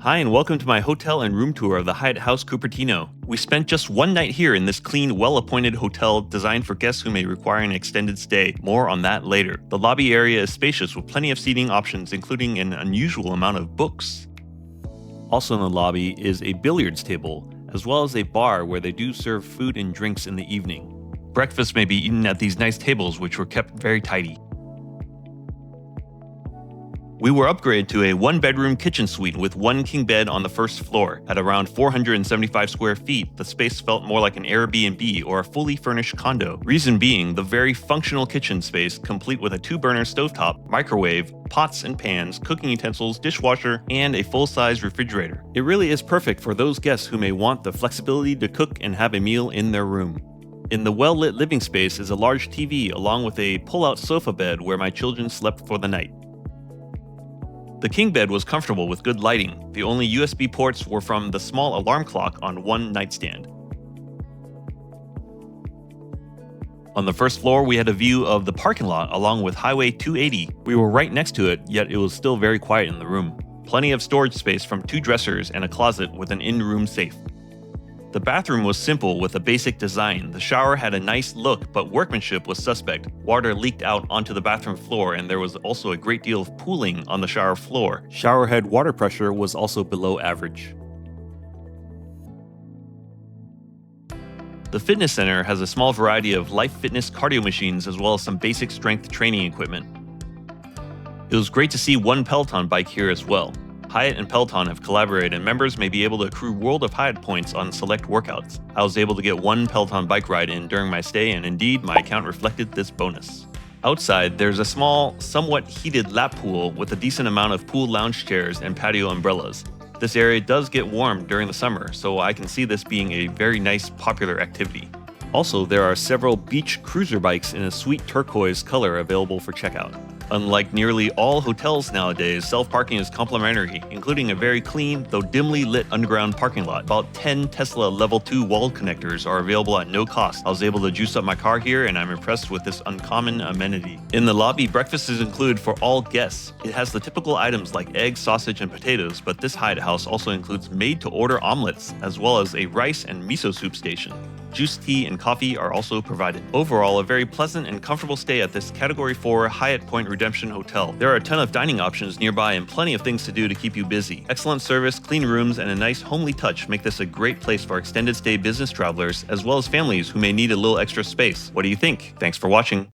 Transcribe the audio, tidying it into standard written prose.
Hi, and welcome to my hotel and room tour of the Hyatt House Cupertino. We spent just one night here in this clean, well-appointed hotel designed for guests who may require an extended stay. More on that later. The lobby area is spacious with plenty of seating options, including an unusual amount of books. Also in the lobby is a billiards table, as well as a bar where they do serve food and drinks in the evening. Breakfast may be eaten at these nice tables, which were kept very tidy. We were upgraded to a one-bedroom kitchen suite with one king bed on the first floor. At around 475 square feet, the space felt more like an Airbnb or a fully furnished condo. Reason being, the very functional kitchen space, complete with a 2-burner stovetop, microwave, pots and pans, cooking utensils, dishwasher, and a full-size refrigerator. It really is perfect for those guests who may want the flexibility to cook and have a meal in their room. In the well-lit living space is a large TV along with a pull-out sofa bed where my children slept for the night. The king bed was comfortable with good lighting. The only USB ports were from the small alarm clock on one nightstand. On the first floor, we had a view of the parking lot along with Highway 280. We were right next to it, yet it was still very quiet in the room. Plenty of storage space from 2 dressers and a closet with an in-room safe. The bathroom was simple with a basic design. The shower had a nice look, but workmanship was suspect. Water leaked out onto the bathroom floor, and there was also a great deal of pooling on the shower floor. Shower head water pressure was also below average. The fitness center has a small variety of life fitness cardio machines as well as some basic strength training equipment. It was great to see one Peloton bike here as well. Hyatt and Peloton have collaborated, and members may be able to accrue World of Hyatt points on select workouts. I was able to get one Peloton bike ride in during my stay, and indeed, my account reflected this bonus. Outside, there's a small, somewhat heated lap pool with a decent amount of pool lounge chairs and patio umbrellas. This area does get warm during the summer, so I can see this being a very nice, popular activity. Also, there are several beach cruiser bikes in a sweet turquoise color available for checkout. Unlike nearly all hotels nowadays, self-parking is complimentary, including a very clean, though dimly lit underground parking lot. About 10 Tesla Level 2 wall connectors are available at no cost. I was able to juice up my car here, and I'm impressed with this uncommon amenity. In the lobby, breakfast is included for all guests. It has the typical items like eggs, sausage, and potatoes, but this Hyatt House also includes made-to-order omelets, as well as a rice and miso soup station. Juice, tea, and coffee are also provided. Overall, a very pleasant and comfortable stay at this Category 4 Hyatt Point Redemption Hotel. There are a ton of dining options nearby and plenty of things to do to keep you busy. Excellent service, clean rooms, and a nice homely touch make this a great place for extended stay business travelers, as well as families who may need a little extra space. What do you think? Thanks for watching.